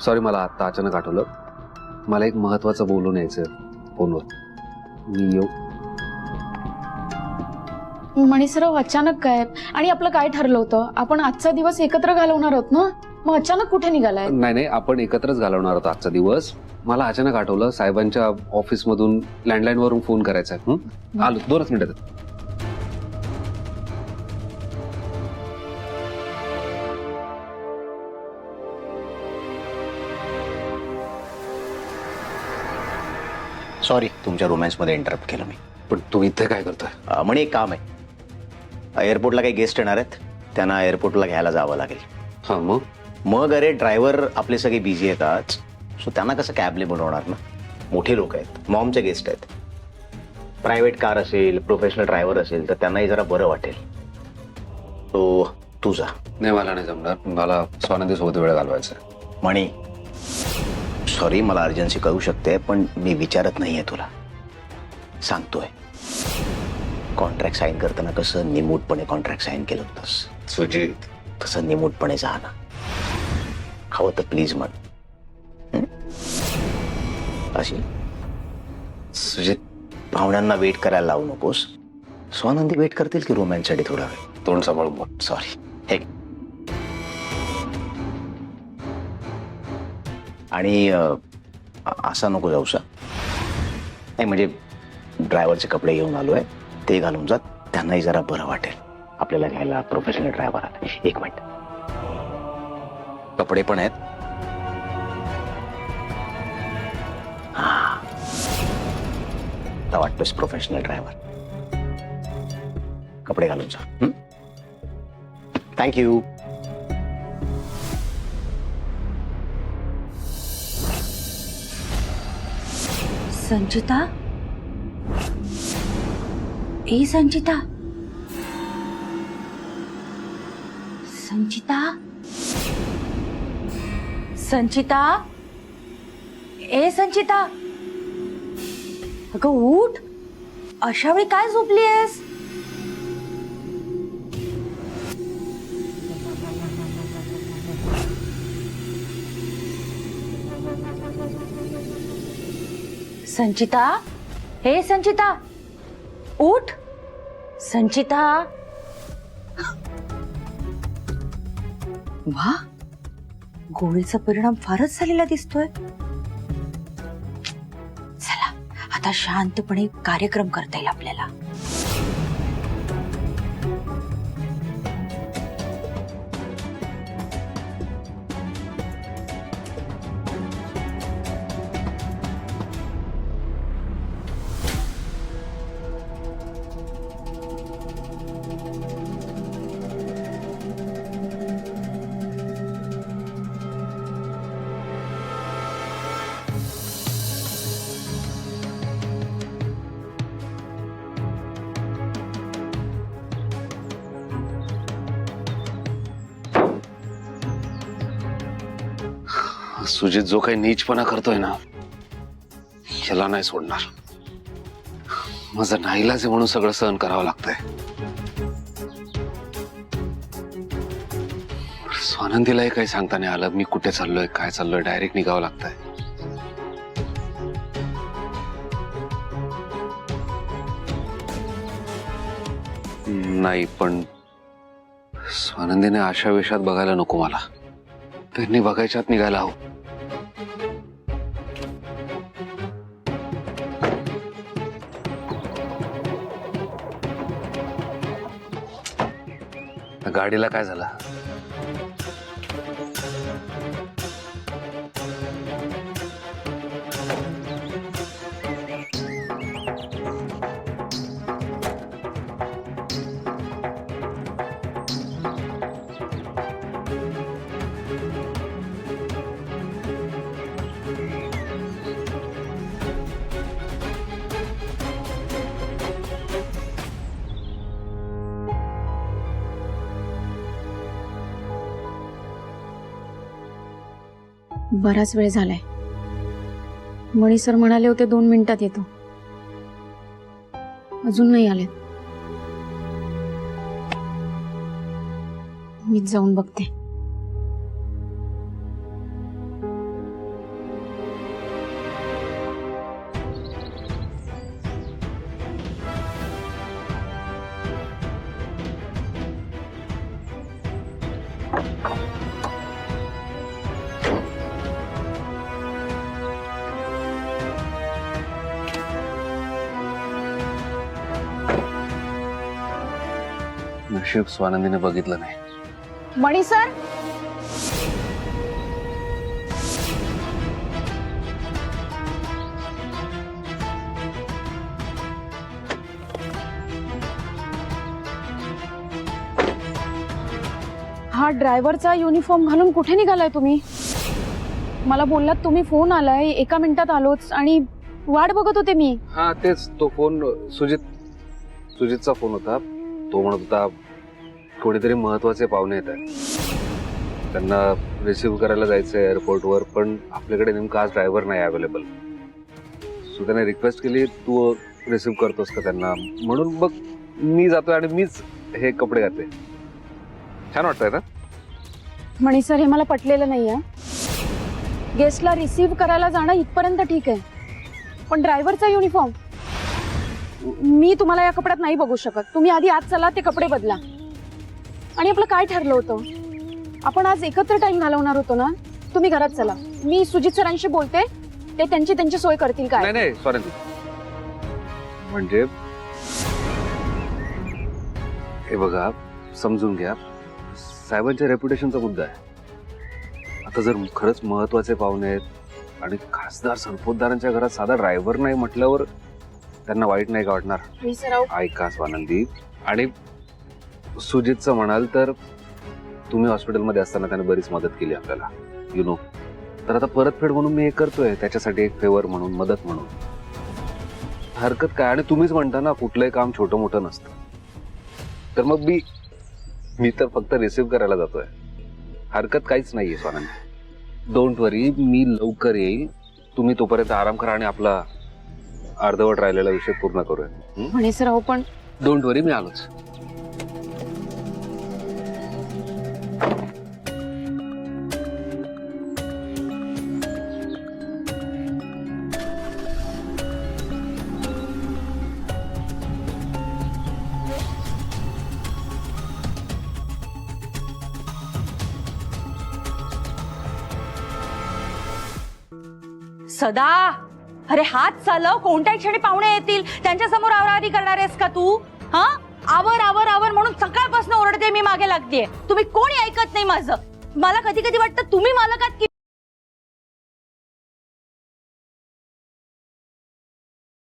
Sorry, मला आता अचानक आठवलं. मला एक महत्वाचं बोलून यायचं फोनवर. मी येऊ? मणिसराव अचानक काय? आणि आपलं काय ठरलं होतं? आपण आजचा दिवस एकत्र घालवणार आहोत ना, मग अचानक कुठे निघालाय? नाही नाही, आपण एकत्रच घालवणार आहोत आजचा दिवस. मला अचानक आठवलं साहेबांच्या ऑफिस मधून लँडलाईन वरून फोन करायचा आहे. आलो 2 मिनिटात. सॉरी, तुमच्या रोमॅन्समध्ये इंटरप्ट केलं मी. पण तू इथे काय करतोय? म्हणे एक काम आहे. एअरपोर्टला काही गेस्ट येणार आहेत, त्यांना एअरपोर्टला घ्यायला जावं लागेल. हा मग? मग अरे ड्रायव्हर आपले सगळे बिझी आहेत आज, सो त्यांना कसं कॅबले बनवणार ना. मोठे लोक आहेत, मॉमचे गेस्ट आहेत. प्रायव्हेट कार असेल, प्रोफेशनल ड्रायव्हर असेल तर त्यांनाही जरा बरं वाटेल. तो तू जा. नाही, मला नाही जमणार. मला स्वानंदी सोबत वेळ घालवायचा आहे. म्हणे सॉरी, मला अर्जन्सी कळू शकते, पण मी विचारत नाहीये तुला, सांगतोय. कॉन्ट्रॅक्ट साईन करताना कसं निमूटपणे कॉन्ट्रॅक्ट साईन केलं होतंस सुजित, तसं निमूटपणे जा ना. हवं तर प्लीज म्हण. अशी सुजित, पाहुण्यांना वेट करायला लावू नकोस. स्वानंदी वेट करतील की रोमॅन्ससाठी थोडा वेळ. तोंड सांभाळून बोल. सॉरी. हे आणि असा नको जाऊसा. नाही म्हणजे ड्रायव्हरचे कपडे घेऊन आलोय, ते घालून जात, त्यांनाही जरा बरं वाटेल. आपल्याला घ्यायला प्रोफेशनल ड्रायव्हर आला. 1 मिनिट. कपडे पण आहेत. हा, वाटतोस प्रोफेशनल ड्रायव्हर. कपडे घालून जा. थँक्यू. संचिता, ए संचिता, संचिता, संचिता, ए संचिता, अगं उठ. अशा वेळी काय झोपली आहेस? संचिता, हे संचिता, उठ. संचिता. वा, गोळीचा परिणाम फारच झालेला दिसतोय. चला आता शांतपणे कार्यक्रम करता येईल आपल्याला. सुजित जो काही नीचपणा करतोय ना, याला नाही सोडणार. माझं नाईलाज आहे म्हणून सगळं सहन करावं लागतंय. स्वानंदीलाही काही सांगता नाही आलं. मी कुठे चाललोय, काय चाललोय, डायरेक्ट निघावं लागतंय. नाही, पण स्वानंदीने अशा वेशात बघायला नको मला. त्यांनी बघायच्यात निघायला हवं. गाडीला काय झालं? बराच वेळ झालाय. मणी सर म्हणाले होते 2 मिनिटात येतो, अजून नाही आले. मीच जाऊन बघते. नशीब स्वानंदीने बघितलं नाही. मणी सर, हा ड्रायव्हरचा युनिफॉर्म घालून कुठे निघालाय तुम्ही? मला बोललात तुम्ही फोन आलाय, 1 मिनिटात आलोच आणि वाट बघत होते मी. हा तेच, तो फोन सुजितचा फोन होता. तो म्हणत होता कोणीतरी महत्वाचे पाहुणे येत आहेत, त्यांना रिसिव्ह करायला जायचंय एअरपोर्टवर, पण आपल्याकडे नेमका आज ड्रायव्हर नाही अवेलेबल. सो त्याने रिक्वेस्ट केली तू रिसिव्ह करतोस का त्यांना, म्हणून बघ मी जातोय आणि मीच हे कपडे घातले. छान वाटतंय ना? मणी सर, हे मला पटलेलं नाहीये. गेस्टला रिसीव्ह करायला जाणं इथपर्यंत ठीक आहे, पण ड्रायव्हरचा युनिफॉर्म मी तुम्हाला या कपड्यात नाही बघू शकत. तुम्ही आधी आत चला, ते कपडे बदला. आणि आपलं काय ठरलं होतं? आपण आज एकत्र टाइम घालवणार होतो ना. तुम्ही घरात चला, मी सुजित सरांशी बोलते, ते त्यांची सोय करतील. काय नाही नाही स्वानंदी, म्हणजे हे बघा समजून घ्या, साहेबांच्या रेप्युटेशनचा मुद्दा आहे. आता जर खरंच महत्वाचे पाहुणे आहेत आणि खासदार सरपोतदारांच्या घरात साधा ड्रायव्हर नाही म्हटल्यावर त्यांना वाईट नाही का वाटणार? ऐका स्वानंदी, आणि सुजितचं म्हणाल तर तुम्ही हॉस्पिटलमध्ये असताना त्याने बरीच मदत केली आपल्याला, यु नो. तर आता परतफेड म्हणून मी हे करतोय, त्याच्यासाठी एक फेवर म्हणून, मदत म्हणून. हरकत काय? आणि तुम्हीच म्हणता ना कुठलंही काम छोटं मोठं नसतं. तर मग मी तर फक्त रिसिव्ह करायला जातोय. हरकत काहीच नाहीये स्वानंदी. डोंट वरी, मी लवकर येईल. तुम्ही तोपर्यंत आराम करा आणि आपला अर्धवट राहिलेला विषय पूर्ण करूया. म्हणे सर, अहो पण डोंट वरी, मी आलोच. सदा, अरे हात चालव, कोणत्याही क्षणी पाहुणे येतील, त्यांच्या समोर आवराआवरी करणार आहेस का तू? हा, आवर आवर आवर म्हणून सकाळपासून ओरडते, मी मागे लागतेय, तुम्ही कोणी ऐकत नाही माझं. मला कधी कधी वाटतं तुम्ही मालकात की